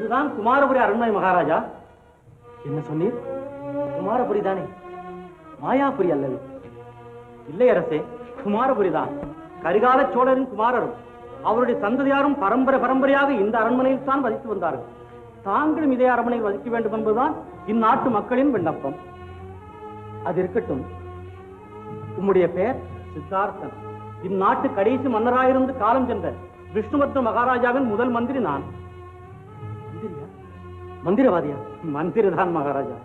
இதுதான் குமாரபுரி அரண்மனை மகாராஜா. என்ன சொன்னீர்? குமாரபுரி தானே, மாயாபுரி அல்லது? இல்லை அரசே, குமாரபுரி தான். கரிகால சோழரின் குமாரரும் அவருடைய சந்ததியாரும் பரம்பரையாக இந்த அரண்மனையில் தான் வசித்து வந்தார்கள். தாங்களும் இதே அரண்மனையில் வசிக்க வேண்டும் என்பதுதான் இந்நாட்டு மக்களின் விண்ணப்பம். அது இருக்கட்டும், உம்முடைய பெயர்? சித்தார்த்தன். இந்நாட்டு கடைசி மன்னராயிருந்து காலம் சென்ற விஷ்ணுவர்த்த மகாராஜாவின் முதல் மந்திரி நான். மந்திரவாதியா? மந்திரிதான் மகாராஜா.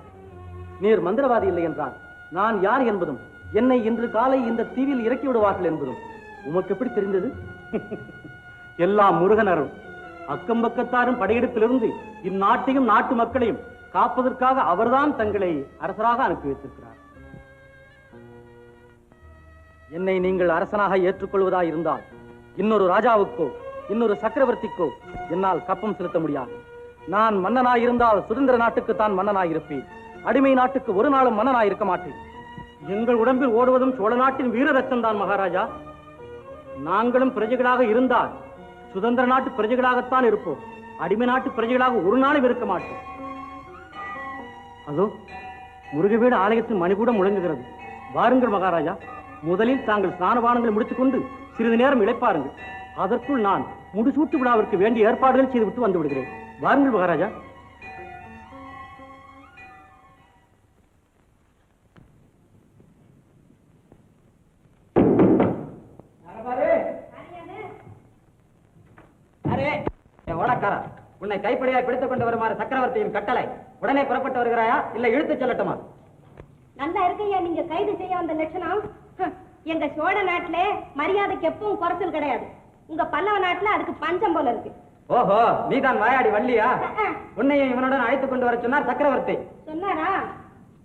நீர் மந்திரவாதி இல்லை என்றால் நான் யார் என்பதும் என்னை இன்று காலை இந்த தீவில் இறக்கி விடுவார்கள் என்பதும் உமக்கு எப்படி தெரிந்தது? எல்லா முருகனரும் அக்கம்பக்கத்தாரும் படையெடுப்பிலிருந்து இந்நாட்டையும் நாட்டு மக்களையும் காப்பதற்காக அவர்தான் தங்களை அரசராக அனுப்பி வைத்திருக்கிறார். என்னை நீங்கள் அரசனாக ஏற்றுக்கொள்வதா இருந்தால் இன்னொரு ராஜாவுக்கோ இன்னொரு சக்கரவர்த்திக்கோ என்னால் கப்பம் செலுத்த முடியாது. நான் மன்னனாயிருந்தால் சுதந்திர நாட்டுக்கு தான் மன்னனாயிருப்பேன். அடிமை நாட்டுக்கு ஒரு நாளும் மன்னனாயிருக்க மாட்டேன். எங்கள் உடம்பில் ஓடுவதும் சோழ நாட்டின் வீர ரத்தம் தான் மகாராஜா. நாங்களும் பிரஜைகளாக இருந்தால் சுதந்திர நாட்டு பிரஜைகளாகத்தான் இருப்போம். அடிமை நாட்டு பிரஜைகளாக ஒரு நாளும் இருக்க மாட்டோம். அதோ முருகவேடு ஆலயத்தின் மணி கூட முழங்குகிறது. வாருங்கள் மகாராஜா, முதலில் தாங்கள் ஸ்நானபானங்களை முடித்துக் கொண்டு சிறிது நேரம் இளைப்பாருங்கள். அதற்குள் நான் முடிசூட்டு விழாவிற்கு வேண்டிய ஏற்பாடுகள் செய்துவிட்டு வந்து விடுகிறேன். வாருங்கள் மகாராஜா. உன்னை கைப்படையாக பிடித்துக் கொண்டு வருமாறு சக்கரவர்த்தியின் கட்டளை. உடனே புறப்பட்டு வருகிறாயா, இல்ல இழுத்துச் செல்லட்டுமா? நல்லா இருக்கையா நீங்க கைது செய்ய வந்த லட்சணம். எங்க சோழ நாட்டுல மரியாதைக்கு எப்பவும் குறைச்சல் கிடையாது. உங்க பல்லவ நாட்டுல அதுக்கு பஞ்சம் போல இருக்கு. ஓஹோ, நீதான் வாயாடி வள்ளியா? உன்னையும் இவனுடன் அழைத்துக் கொண்டு வர சொன்னார் சக்கரவர்த்தி. சொன்னாரா?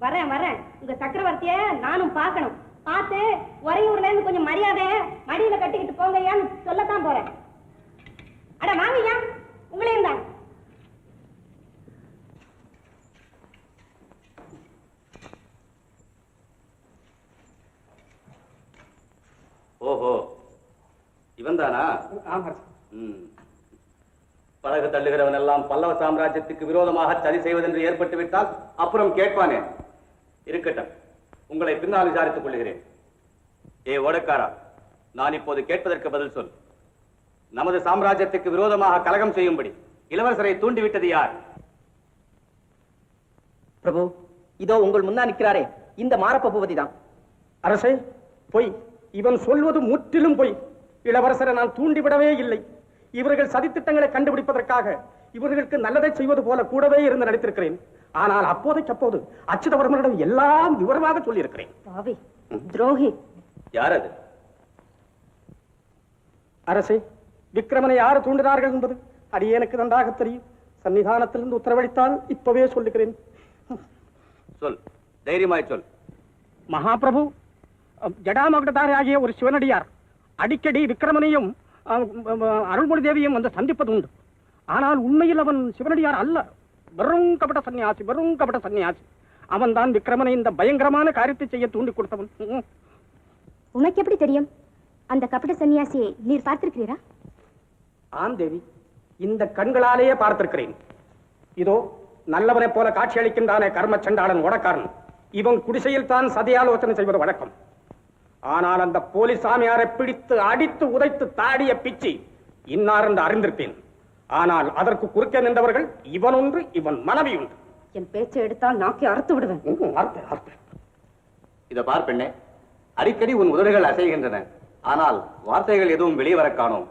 வரேன் வரேன். உங்க சக்கரவர்த்திய நானும் பார்க்கணும். பார்த்து உறையூர்ல இருந்து கொஞ்சம் மரியாதை மடியில கட்டிக்கிட்டு போங்கய்யான்னு சொல்லத்தான் போறேன். அட வாங்கய்யா, உங்களையும் தான். ஓஹோ, இவன் தானா? படகு தள்ளுகிறவன் எல்லாம் பல்லவ சாம்ராஜ்யத்துக்கு விரோதமாக சதி செய்வதென்று ஏற்பட்டு விட்டால் அப்புறம் கேட்பானே. இருக்கட்டும், உங்களை பின்னால் விசாரித்துக் கொள்கிறேன். ஏ ஓடக்காரா, நான் இப்போது கேட்பதற்கு பதில் சொல். நமது சாம்ராஜ்யத்துக்கு விரோதமாக கலகம் செய்யும்படி இளவரசரை தூண்டிவிட்டது யார்? பிரபு, இதோ உங்கள் முன்னா நிற்கிறாரே, இந்த மாரப்ப பூபதி தான். அரசே, பொய். இவன் சொல்வது முற்றிலும் பொய். இளவரசரை நான் தூண்டிவிடவே இல்லை. இவர்கள் சதித்திட்டங்களை கண்டுபிடிப்பதற்காக இவர்களுக்கு நல்லதை செய்வது போல கூடவே இருந்து நடித்திருக்கிறேன். ஆனால் அப்போது அச்சுதவர்மனிடம் எல்லாம் விவரமாக சொல்லியிருக்கிறேன். துரோகி. யார் அது? அரசே, விக்ரமனை யார் தூண்டினார்கள் என்பது அடியேனுக்கு நன்றாக தெரியும். சன்னிதானத்திலிருந்து உத்தரவளித்தால் இப்பவே சொல்லுகிறேன். சொல், தைரியமாய் சொல். மகாபிரபு, ஜடாமகுடதாரி ஆகிய ஒரு சிவனடியார் அடிக்கடி விக்ரமனையும் அருள்மொழி தேவியும் வந்து சந்திப்பது உண்டு. ஆனால் உண்மையில் அவன் சிவனடியார் அல்ல, வெறும் கபட சன்னியாசி. அவன் தான் விக்ரமனை இந்த பயங்கரமான காரியத்தை செய்ய தூண்டி கொடுத்தவன். உனக்கு எப்படி தெரியும்? அந்த கபட சன்னியாசியை நீர் பார்த்திருக்கிறீரா? ஆம் தேவி, இந்த கண்களாலேயே பார்த்திருக்கிறேன். இதோ நல்லவனை போல காட்சி அளிக்கின்றானே கர்ம சண்டாளன் ஓடக்காரன். இவன் குடிசையில் தான் சதியாலோசனை செய்வது வழக்கம். ஆனால் அந்த போலீஸ் சாமியாரை பிடித்து அடித்து உதைத்து தாடிய பிச்சு இன்னார் என்று அறிந்திருப்பேன். ஆனால் அதற்கு குறுக்கே நின்றவர்கள் இவன் ஒன்று, இவன் மனைவி ஒன்று. என் பேச்சை எடுத்தால் நாக்கி அறுத்து விடுவேன். இதை பார் பெண்ணே, அடிக்கடி உன் உதடுகள் அசைகின்றன. ஆனால் வார்த்தைகள் எதுவும் வெளியே வர காணோம்.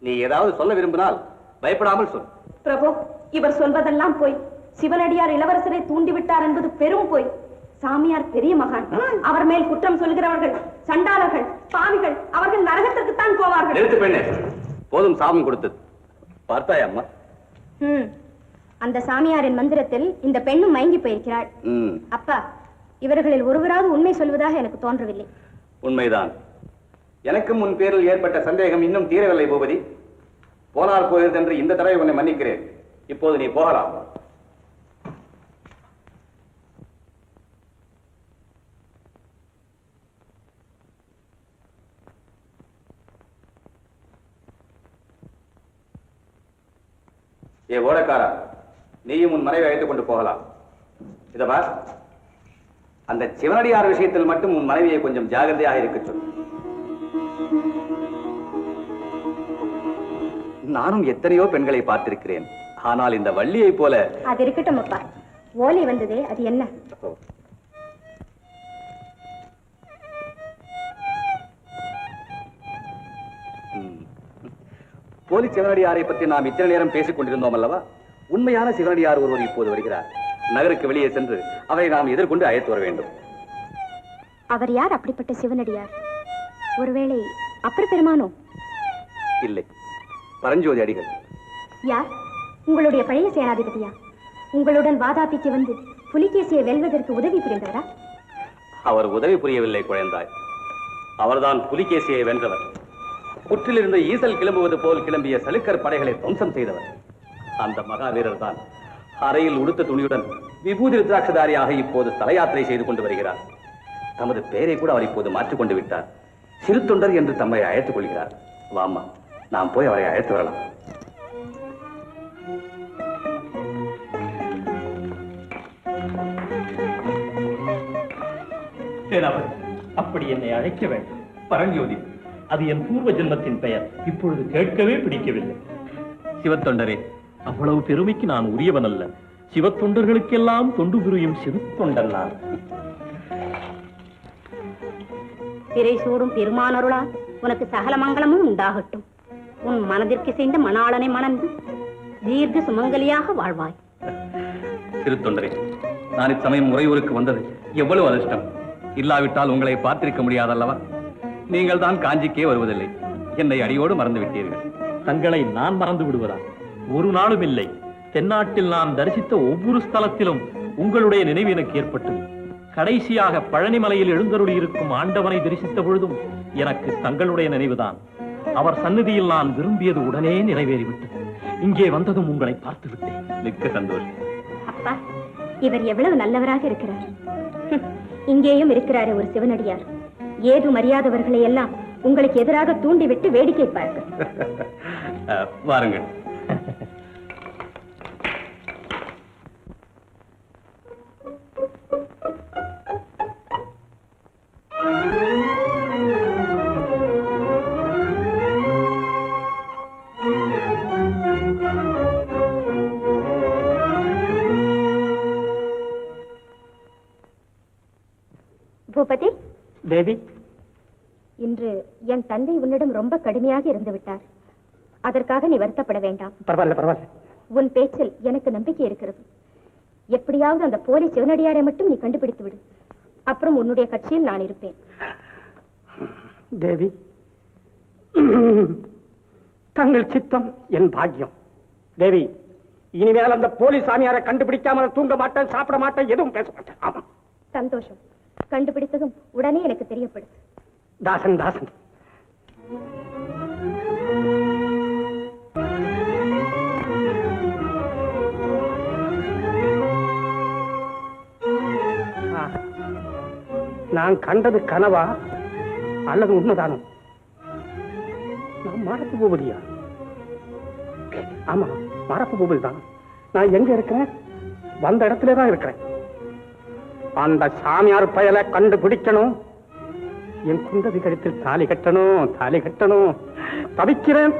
நீ ஏதாவது சொல்ல விரும்பினால் பயப்படாமல் சொல். பிரபு, இவர் சொல்வதெல்லாம் போய். சிவனடியார் இளவரசரை தூண்டிவிட்டார் என்பது பெரும் போய். சாமியார் பெரிய மகான். அவர் மேல் குற்றம் சொல்கிறவர்கள் சண்டாளர்கள், பாவிகள். அவர்கள் நரகத்திற்குத்தான் போவார்கள். நிறுத்து பெண்ணே, போதும் சாபம் கொடுத்தது. பார்த்தாய் அம்மா? அந்த சாமியாரின் மந்திரத்தில் இந்த பெண்ணும் மயங்கி போயிருக்கிறாள். அப்பா, இவர்களில் ஒருவராவது உண்மை சொல்வதாக எனக்கு தோன்றவில்லை. உண்மைதான். எனக்கும் உன் பேரில் ஏற்பட்ட சந்தேகம் இன்னும் தீரவில்லை பூபதி. போனால் போகிறது என்று இந்த தடவை உன்னை மன்னிக்கிறேன். இப்போது நீ போகலாம். ஏ ஓடக்காரா, நீயும் உன் மனைவி அழைத்துக் கொண்டு போகலாம். இதவா, அந்த சிவனடியார் விஷயத்தில் மட்டும் உன் மனைவியை கொஞ்சம் ஜாகிரதையாக இருக்க சொல். நானும் எத்தனையோ பெண்களை பார்த்திருக்கிறேன். ஆனால் இந்த வள்ளியை போல... அது இருக்கட்டும் அப்பா. ஓலை வந்ததே, அது என்ன? போலி சிவனடியாரை பற்றி நாம் இத்தனை நேரம் பேசிக் கொண்டிருந்தோம் அல்லவா? உண்மையான சிவனடியார் ஒருவர் இப்போது வருகிறார். நகருக்கு வெளியே சென்று அவரை நாம் எதிர்கொண்டு அழைத்து வர வேண்டும். அவர் யார்? அப்படிப்பட்ட சிவனடியார்? ஒருவேளை அப்பர் பெருமானோ? இல்லை, பரஞ்சோதி அடிகள். யார்? உங்களுடைய பழைய சேனாதிபதியா? உங்களுடன் வாதாபிக்கு வந்து புலிகேசியை வெல்வதற்கு உதவி புரிந்தவரா? அவர் உதவி புரியவில்லை குழந்தாய். அவர்தான் புலிகேசியை வென்றவர். புற்றிலிருந்து ஈசல் கிளம்புவது போல் கிளம்பிய சலுக்கர் படைகளை துவம்சம் செய்தவர். அந்த மகாவீரர் தான் அறையில் உடுத்த துணியுடன் விபூதி ருத்ராட்சதாரியாக இப்போது ஸ்தல யாத்திரை செய்து கொண்டு வருகிறார். தமது பெயரை கூட அவர் இப்போது மாற்றிக்கொண்டு விட்டார். சிறு தொண்டர் என்று தம்மை அழைத்துக் கொள்கிறார். வாமா, நாம் போய் அவரை அழைத்து வரலாம். அப்படி என்னை அழைக்க வேண்டும். பரஞ்சோதி, அது என் பூர்வ ஜென்மத்தின் பெயர். இப்பொழுது கேட்கவே பிடிக்கவில்லை. சிவத்தொண்டரே, அவ்வளவு பெருமைக்கு நான் உரியவன் அல்ல. சிவத்தொண்டர்களுக்கெல்லாம் தொண்டு புரியும் சிறு தொண்டன் நான். பிறை சூடும் பெருமானருளா உனக்கு சகல மங்களமும் உண்டாகட்டும். உன் மனதிற்கு செய்த மணாளனை மணந்து தீர்க்க சுமங்கலியாக வாழ்வாய். சிறு தொண்டரே, நான் இச்சமயம் முறையூருக்கு வந்தது எவ்வளவு அதிர்ஷ்டம். இல்லாவிட்டால் உங்களை பார்த்திருக்க முடியாதல்லவா? நீங்கள் தான் காஞ்சிக்கே வருவதில்லை. என்னை அடியோடு மறந்து விட்டீர்கள். தங்களை நான் மறந்து விடுவதா? ஒரு நாளும் இல்லை. தென்னாட்டில் நான் தரிசித்த ஒவ்வொரு ஸ்தலத்திலும் உங்களுடைய நினைவு எனக்கு ஏற்பட்டது. கடைசியாக பழனிமலையில் எழுந்தருளி இருக்கும் ஆண்டவனை தரிசித்த பொழுதும் எனக்கு தங்களுடைய நினைவுதான். அவர் சந்நிதியில் நான் விரும்பியது உடனே நிறைவேறிவிட்டது. இங்கே வந்ததும் உங்களை பார்த்து விட்டேன். மிக்க சந்தோஷம். அப்பா, இவர் எவ்வளவு நல்லவராக இருக்கிறார். இங்கேயும் இருக்கிறாரே ஒரு சிவனடியார். ஏதும் அறியாதவர்களை எல்லாம் உங்களுக்கு எதிராக தூண்டிவிட்டு வேடிக்கை பார்க்க. வாருங்கள். பூபதி தேவி, இன்று என் தந்தை உன்னிடம் ரொம்ப கடுமையாக இருந்து விட்டார். அதற்காக நீ வருத்தப்பட வேண்டாம். பரவாயில்ல பரவாயில்ல. உன் பேச்சில் எனக்கு நம்பிக்கை இருக்கிறது. எப்படியாவது அந்த போலி சிவனடியாரை மட்டும் நீ கண்டுபிடித்து விடு. அப்புறம் உன்னுடைய கட்சியில் நான் இருப்பேன். தேவி, தங்கள் சித்தம் என் பாக்கியம். தேவி, இனிமேல் அந்த போலி சாமியாரை கண்டுபிடிக்காமல் தூங்க மாட்டேன், சாப்பிட மாட்டேன், எதுவும் பேச மாட்டேன். ஆமா, சந்தோஷம். கண்டுபிடித்ததும் உடனே எனக்கு தெரியப்படும். தாசன் தாசன். நான் கண்டது கனவா அல்லது உண்மைதானோ? நான் மரப்பு பூபதியா? ஆமா, மரப்பு பூபதி தான். நான் எங்க இருக்கிறேன்? வந்த இடத்துல தான் இருக்கிறேன். அந்த சாமியார் பயலை கண்டுபிடிக்கணும். என் குந்தவி கழுத்தில் தாலி கட்டணும், தாலி கட்டணும். தவிக்கிறேன்.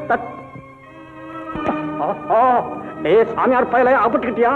சாமியார் பயலை ஆப்பட்டுக்கிட்டியா?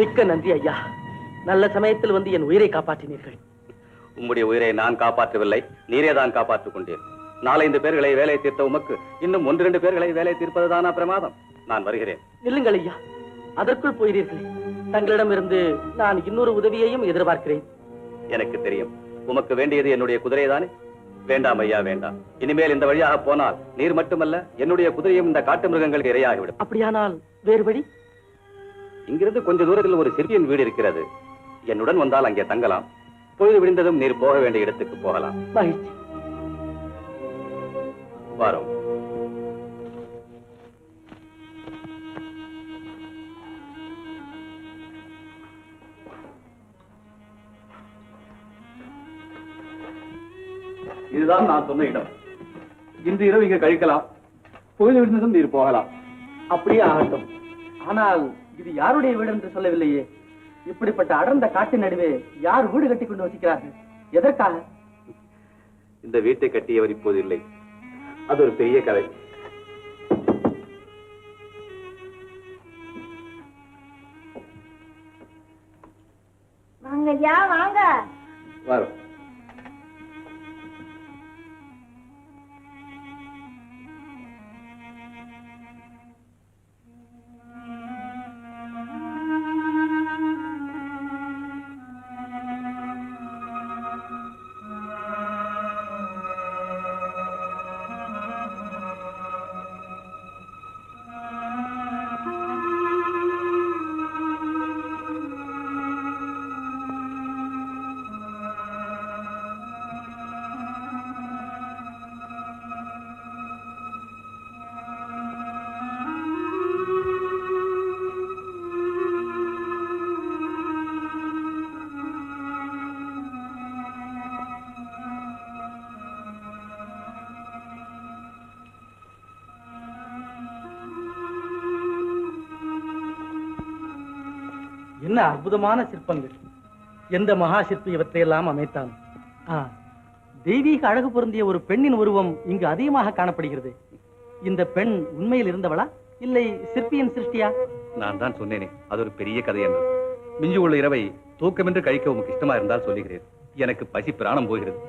மிக்க நன்றி ஐயா. நல்ல சமயத்தில் வந்து என் உயிரை காப்பாற்றினீர்கள். உம்முடைய உயிரை நான் காப்பாற்றவில்லை, நீரே தான் காப்பாற்றிக் கொண்டேன். 4-5 பேர்களை வேலை தீர்த்த உமக்கு இன்னும் 1-2 பேர்களை வேலை தீர்ப்பதுதானா பிரமாதம்? நான் வருகிறேன். நில்லுங்கள் ஐயா, அதற்குள் போகிறீர்களே. தங்களிடமிருந்து நான் இன்னொரு உதவியையும் எதிர்பார்க்கிறேன். எனக்கு தெரியும், உமக்கு வேண்டியது என்னுடைய குதிரைதானே. வேண்டாம் ஐயா, வேண்டாம். இனிமேல் இந்த வழியாக போனால் நீர் மட்டுமல்ல, என்னுடைய குதிரையும் இந்த காட்டு மிருகங்களுக்கு இரையாகிவிடும். அப்படியானால் வேறு வழி? இங்கிருந்து கொஞ்ச தூரத்தில் ஒரு சிற்பியின் வீடு இருக்கிறது. என்னுடன் வந்தால் அங்கே தங்கலாம். பொழுது விடிந்ததும் நீர் போக வேண்டிய இடத்துக்கு போகலாம். மகிழ்ச்சி. வாரோம். இதுதான் நான் சொன்ன இடம். இன்று இரவு இங்க கழிக்கலாம். பொழுது விடிந்ததும் நீர் போகலாம். அப்படியே ஆகட்டும். ஆனால் இது யாருடைய வீடு என்று சொல்லவில்லையே. இப்படிப்பட்ட அடர்ந்த காட்டின் நடுவே யார் வீடு கட்டி கொண்டு வசிக்கிறார்கள்? எதற்காக? இந்த வீட்டை கட்டியவர் இப்போது இல்லை. அது ஒரு பெரிய கதை. வாங்க ஐயா, வாங்க. வரும். என்ன அற்புதமான சிற்பங்கள்! எந்த மகா சிற்பி இவற்றையெல்லாம் அமைத்தான்? தெய்வீக அழகு பொருந்திய ஒரு பெண்ணின் உருவம் இங்கு அதிகமாக காணப்படுகிறது. இந்த பெண் உண்மையில் இருந்தவளா, இல்லை சிற்பியின் சிருஷ்டியா? நான் தான் சொன்னேனே, அது ஒரு பெரிய கதை என்று. மிஞ்சி உள்ள இரவை தூக்கமென்று கழிக்க உமக்கு இஷ்டமா இருந்தால் சொல்லுகிறேன். எனக்கு பசி பிராணம் போகிறது.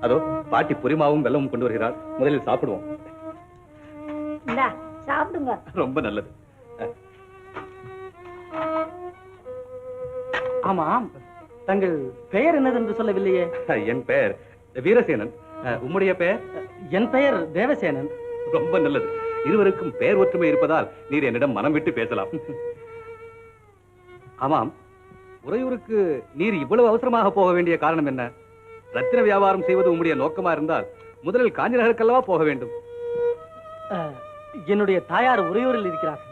அதோ பாட்டி புரிமாவும் வெல்லமும் கொண்டு வருகிறார். முதலில் சாப்பிடுவோம். சாப்பிடுங்க. ரொம்ப நல்லது. ஆமாம், தங்கள் பெயர் என்னது என்று சொல்லவில்லையே? என் பெயர் வீரசேனன். உம்முடைய பெயர்? என் பெயர் தேவசேனன். ரொம்ப நல்லது. இருவருக்கும் பெயர் ஒற்றுமை இருப்பதால் நீர் என்னிடம் மனம் விட்டு பேசலாம். ஆமாம், உறையூருக்கு நீர் இவ்வளவு அவசரமாக போக வேண்டிய காரணம் என்ன? ரத்தின வியாபாரம் செய்வது உம்முடைய நோக்கமா இருந்தால் முதலில் காஞ்சி நகருக்கல்லவா போக வேண்டும். என்னுடைய தாயார் உறையூரில் இருக்கிறார்கள்.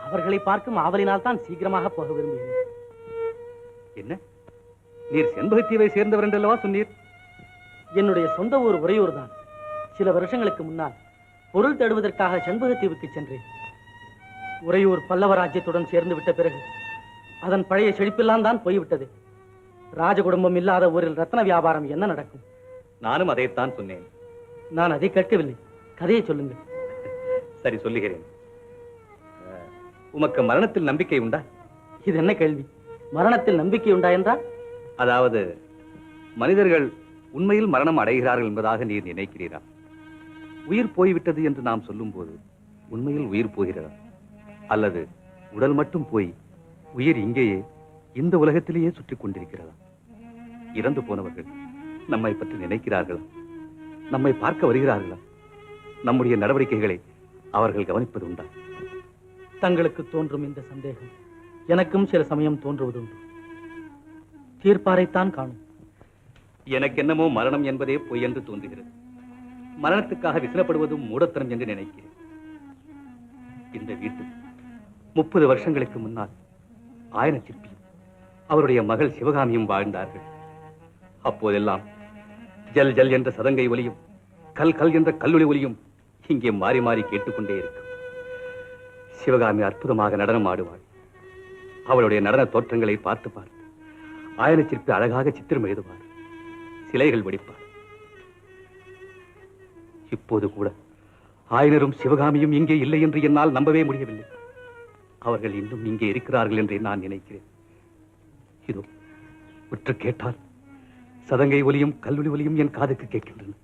அவர்களை பார்க்கும் ஆவலினால் தான் சீக்கிரமாக போக விரும்புகிறேன். என்ன, நீர் செண்பகத்தீவை சேர்ந்தவர் என்றல்லவா சொன்னீர்? என்னுடைய சொந்த ஊர் உறையூர் தான். சில வருஷங்களுக்கு முன்னால் பொருள் தேடுவதற்காக செண்பகத்தீவுக்கு சென்றேன். உறையூர் பல்லவ ராஜ்யத்துடன் சேர்ந்து விட்ட பிறகு அதன் பழைய செழிப்பெல்லாம் தான் போய்விட்டது. ராஜகுடும்பம் இல்லாத ஊரில் ரத்ன வியாபாரம் என்ன நடக்கும்? நானும் அதைத்தான் சொன்னேன். நான் அதை கேட்கவில்லை. கதையை சொல்லுங்கள். சரி, சொல்லுகிறேன். உமக்கு மரணத்தில் நம்பிக்கை உண்டா? இது என்ன கேள்வி? மரணத்தில் நம்பிக்கை உண்டா என்றால்? அதாவது மனிதர்கள் உண்மையில் மரணம் அடைகிறார்கள் என்பதாக நீர் நினைக்கிறீரா? உயிர் போய்விட்டது என்று நாம் சொல்லும் போது உண்மையில் உயிர் போகிறதா, அல்லது உடல் மட்டும் போய் உயிர் இங்கேயே இந்த உலகத்திலேயே சுற்றி கொண்டிருக்கிறதா? இறந்து போனவர்கள் நம்மை பற்றி நினைக்கிறார்களா? நம்மை பார்க்க வருகிறார்களா? நம்முடைய நடவடிக்கைகளை அவர்கள் கவனிப்பது உண்டா? தங்களுக்கு தோன்றும் இந்த சந்தேகம் எனக்கும் சில சமயம் தோன்றுவதுண்டு. தீர்ப்பாரைத்தான் காணும். எனக்கு என்னமோ மரணம் என்பதே பொய் என்று தோன்றுகிறது. மரணத்துக்காக விசனப்படுவதும் மூடத்தனம் என்று நினைக்கிறேன். இந்த வீட்டில் 30 வருஷங்களுக்கு முன்னால் ஆயன சிற்பி அவருடைய மகள் சிவகாமியும் வாழ்ந்தார்கள். அப்போதெல்லாம் ஜல் ஜல் என்ற சதங்கை ஒலியும் கல் கல் என்ற கல்லொலி ஒலியும் இங்கே மாறி மாறி கேட்டுக்கொண்டே இருக்கும். சிவகாமி அற்புதமாக நடனம் ஆடுவாள். அவளுடைய நடன தோற்றங்களை பார்த்து பார்த்து ஆயன சிற்பி அழகாக சித்திரம் எழுதுவார், சிலைகள் வடிப்பார். இப்போது கூட ஆயனரும் சிவகாமியும் இங்கே இல்லை என்று என்னால் நம்பவே முடியவில்லை. அவர்கள் இன்னும் இங்கே இருக்கிறார்கள் என்று நான் நினைக்கிறேன். இதோ உற்று கேட்டால் சதங்கை ஒலியும் கல்லொலி ஒலியும் என் காதுக்கு கேட்கின்றன.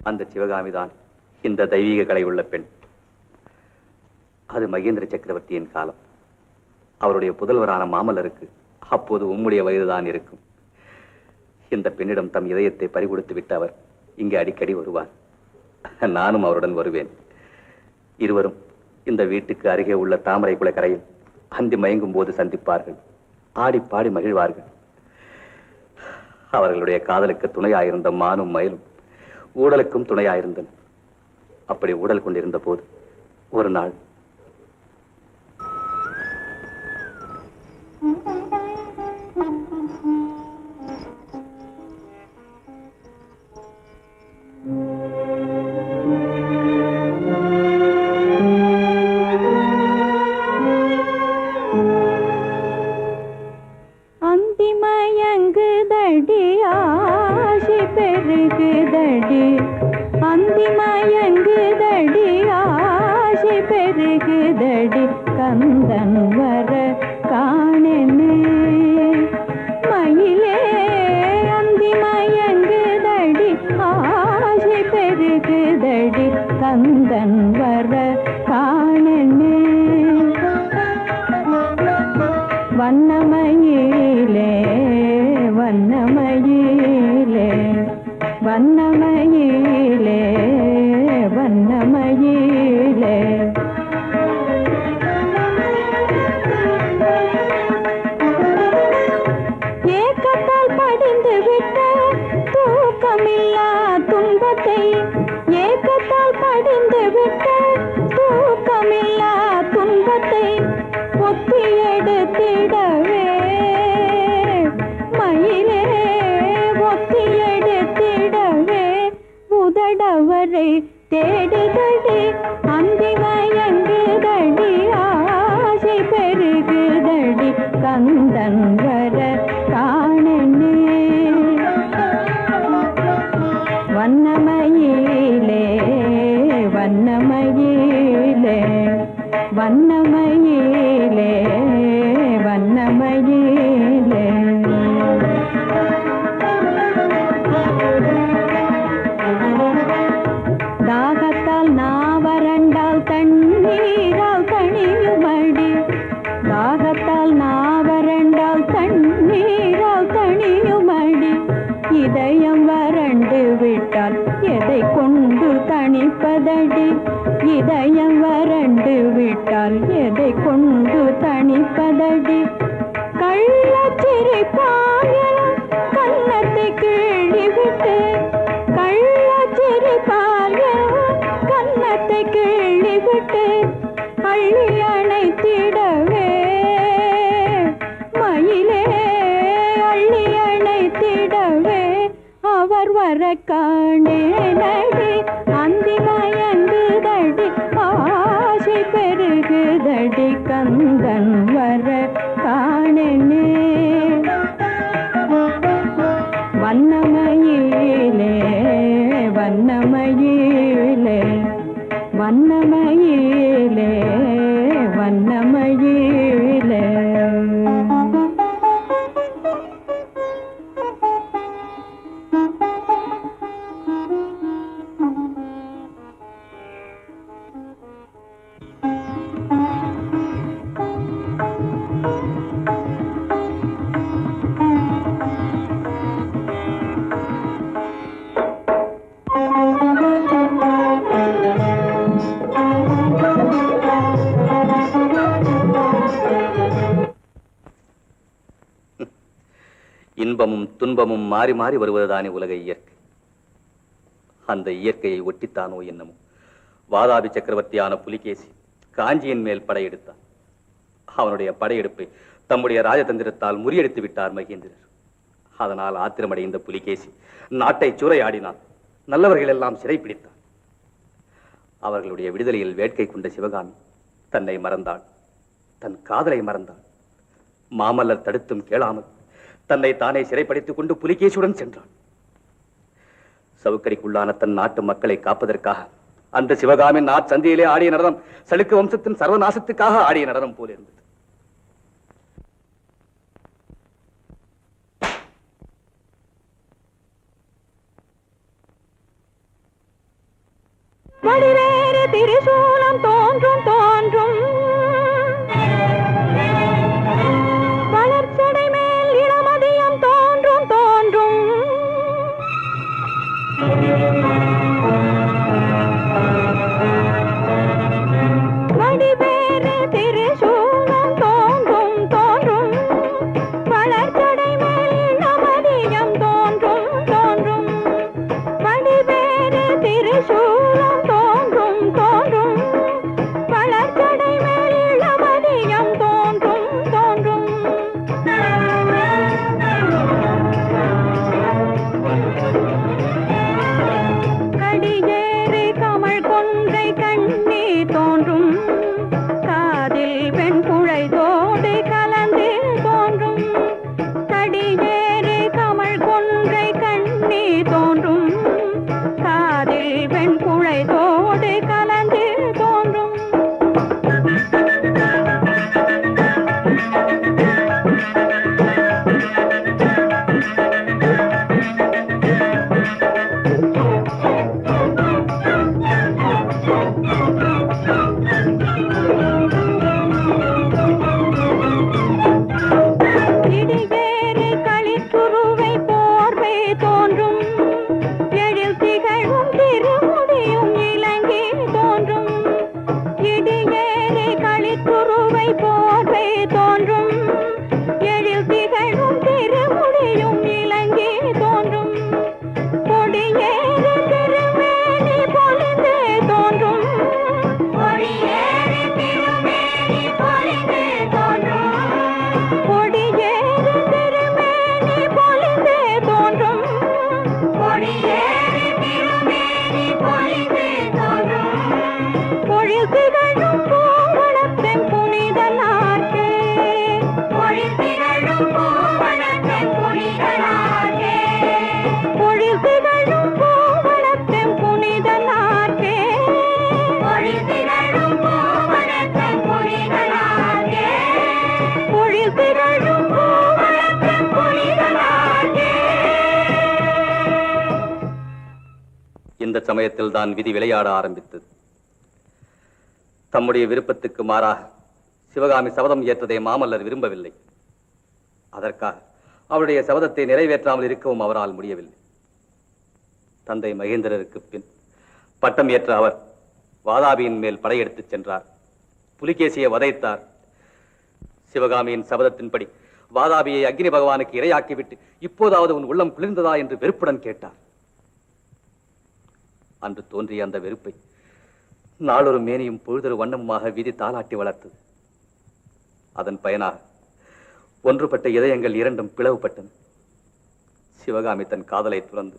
அந்த சிவகாமிதான் இந்த தெய்வீக கலை உள்ள பெண். அது மகேந்திர சக்கரவர்த்தியின் காலம். அவருடைய புதல்வரான மாமல்லருக்கு அப்போது உம்முடைய வயதுதான் இருக்கும். இந்த பெண்ணிடம் தம் இதயத்தை பறிகொடுத்து விட்டு அவர் இங்கே அடிக்கடி வருவார். நானும் அவருடன் வருவேன். இருவரும் இந்த வீட்டுக்கு அருகே உள்ள தாமரை குளக்கரையில் அந்தி மயங்கும் போது சந்திப்பார்கள். ஆடி பாடி மகிழ்வார்கள். அவர்களுடைய காதலுக்கு துணையாயிருந்த மானும் மயிலும் ஊடலுக்கும் துணையாயிருந்தன. அப்படி ஊடல் கொண்டிருந்த போது ஒரு நாள் தேடுதடி அந்தி மயங்குதடி பெருகுதடி கந்தன் வர காணனே வண்ணமயிலே வண்ணமயிலே வண்ணமயிலே வண்ணமயிலே தாகத்தால் நாவரண்டால் தண்ணீரால் தணியுமடி தாகத்தால் நாவரண்டால் தண்ணீரால் தணியுமடி இதயம் வறண்டு விட்டால் எதை கொண்டு தணிப்பதடி இதயம் வறண்டு விட்டால் எதை கொண்டு தணிப்பதடி கள்ளச்சிரிப்பாயல் கன்னத்தை கிள்ளிவிட்டு கள்ளச்சிரிப்பாயல் கன்னத்தை கிள்ளிவிட்டு அள்ளி அணைத்திடவே மயிலே அள்ளி அணைத்திடவே அவர் வர காணே நடி அந்தி மயங்குதடி ஆசை பெருகுதடி கந்தன் வர காணனே வண்ணமயிலே வண்ணமயிலே வண்ணமயிலே வண்ணமயிலே இன்பமும் துன்பமும் மாறி மாறி வருவதுதானே உலக இயற்கை. அந்த இயற்கையை ஒட்டித்தானோ என்னமோ வாதாபி சக்கரவர்த்தியான புலிகேசி காஞ்சியின் மேல் படையெடுத்தான். அவனுடைய படையெடுப்பை தம்முடைய ராஜதந்திரத்தால் முறியடித்து விட்டார் மகேந்திரர். அதனால் ஆத்திரமடைந்த புலிகேசி நாட்டை சூறையாடினான். நல்லவர்கள் எல்லாம் சிறைப்பிடித்தான். அவர்களுடைய விடுதலையில் வேட்கை கொண்ட சிவகாமி தன்னை மறந்தாள், தன் காதலை மறந்தாள். மாமல்லர் தடுத்தும் கேளாமல் தன்னை தானே சிறைப்படுத்திக் கொண்டு புலிகேசியுடன் சென்றாள். சவுக்கடிக்குள்ளான தன் நாட்டு மக்களை காப்பதற்காக அந்த சிவகாமி சந்தையிலே ஆடிய நடனம் சளுக்க வம்சத்தின் சர்வநாசத்துக்காக ஆடிய நடனம் போல இருந்தது. வடிவேறு திரிசூலம் தோன்றும் தோன்றும் வளர்ச்சடை மேல் இளமதியம் தோன்றும் தோன்றும் வடிவேறு திரிசூலம் தோன்றும் தோன்றும் வளர்ச்சடை மேல் இளமதியம் தோன்றும் தோன்றும் வடிவேறு திரிசூலம் தோன்றும் தோன்றும் வளர்ச்சடை மேல் இளமதியம் தோன்றும் தோன்றும் கடியேறு கமழ் கொன்றை கண்ணி தோன்றும் காதில் வெண் குழைதோடு கலந்து தோன்றும் கடியேறு கமழ் கொன்றை கண்ணி தோன்றும் காதில் வெண் குழைதோடு கலந்து தோன்றும் இடிவேறு களித்துருவை போர்வை தோன்றும் எழில் திகழும் திருமுடியும் இலங்கை தோன்றும் இடிவேறு களித்துருவை போர்வை தோன்றும் எழில் திகழும் திருமுடியும் இலங்கை தோன்றும் கொடியேறு திருமேனி பொலிந்து தோன்றும் கொடியேறு திருமேனி பொலிந்து தோன்றும் கொடியேறு திருமேனி பொலிந்து தோன்றும் கொடியேறு திருமேனி பொலிந்து தோன்றும் பொழில் திகழும் பூவளத்தென் புனித நாட்டு இந்த சமயத்தில் தான் விதி விளையாட ஆரம்பித்தது. தம்முடைய விருப்பத்துக்கு மாறாக சிவகாமி சபதம் ஏற்றதை மாமல்லர் விரும்பவில்லை. அதற்காக அவருடைய சபதத்தை நிறைவேற்றாமல் இருக்கவும் அவரால் முடியவில்லை. தந்தை மகேந்திரருக்கு பின் பட்டம் ஏற்ற அவர் வாதாபியின் மேல் படையெடுத்துச் சென்றார். புலிகேசியை வதைத்தார். சிவகாமியின் சபதத்தின்படி வாதாபியை அக்னி பகவானுக்கு இரையாக்கிவிட்டு இப்போதாவது உன் உள்ளம் குளிர்ந்ததா என்று வெறுப்புடன் கேட்டார். அன்று தோன்றிய அந்த வெறுப்பை நாளொரு மேனியும் பொழுதொரு வண்ணமுமாக விதி தாளாட்டி வளர்த்தது. அதன் பயனாக ஒன்றுபட்ட இதயங்கள் இரண்டும் பிளவுபட்டன. சிவகாமி தன் காதலை துறந்து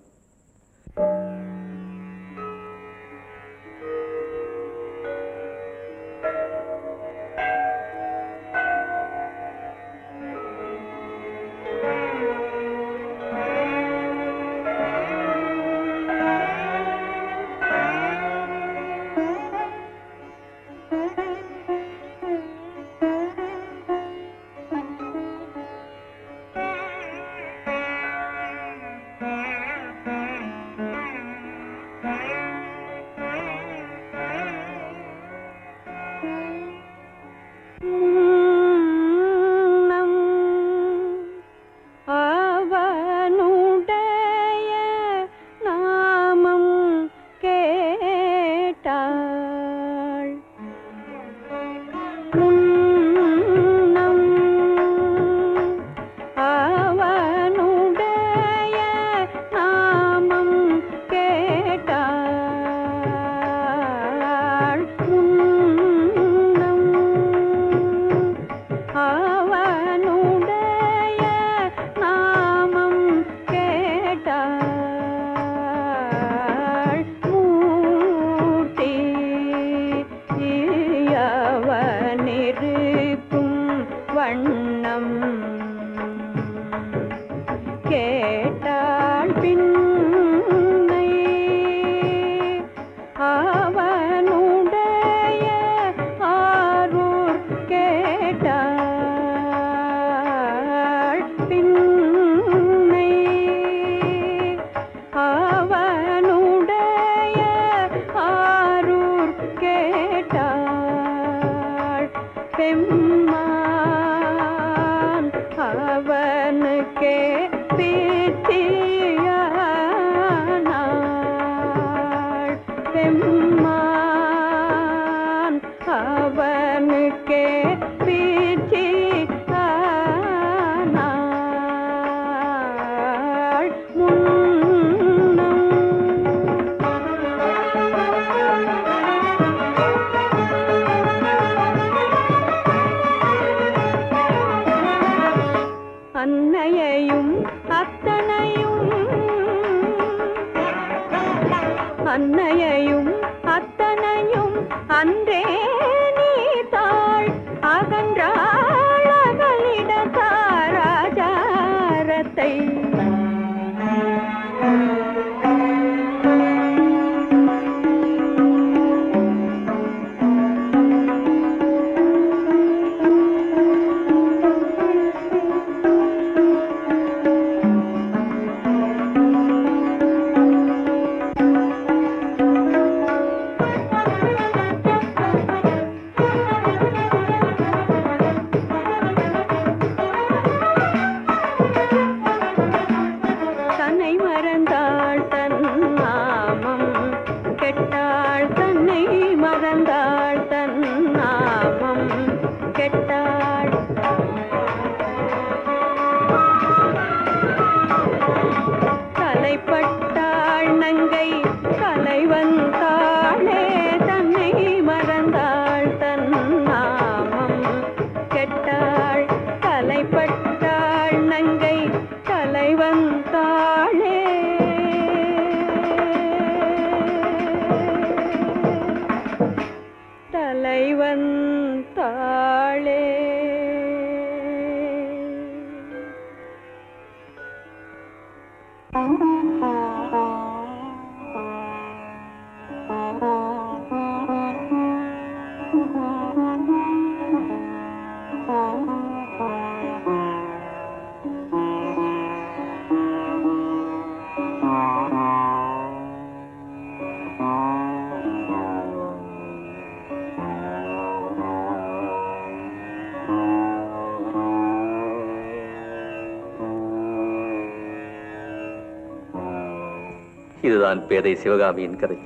இதுதான் பேதை சிவகாமியின் கதை.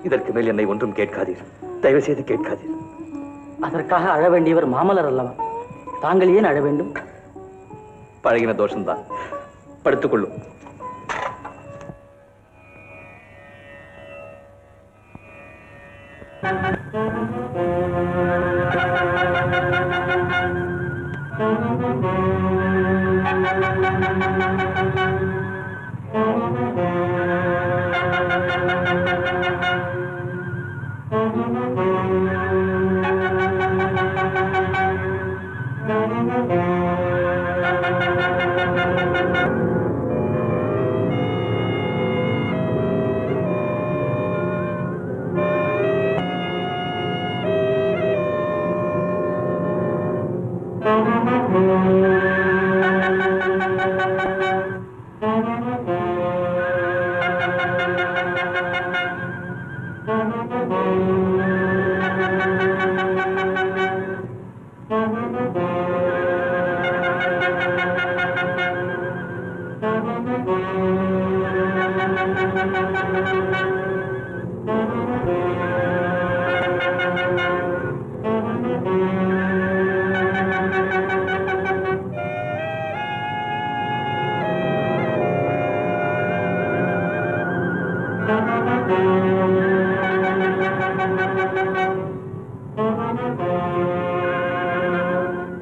இதற்கு மேல் என்னை ஒன்றும் கேட்காதீர், தயவு செய்து கேட்காதீர். அதற்காக அழ வேண்டியவர் மாமல்லர் அல்லவா? தாங்கள் ஏன் அழ வேண்டும்? பழகின தோஷம்தான். படுத்துக்கொள்ளும்.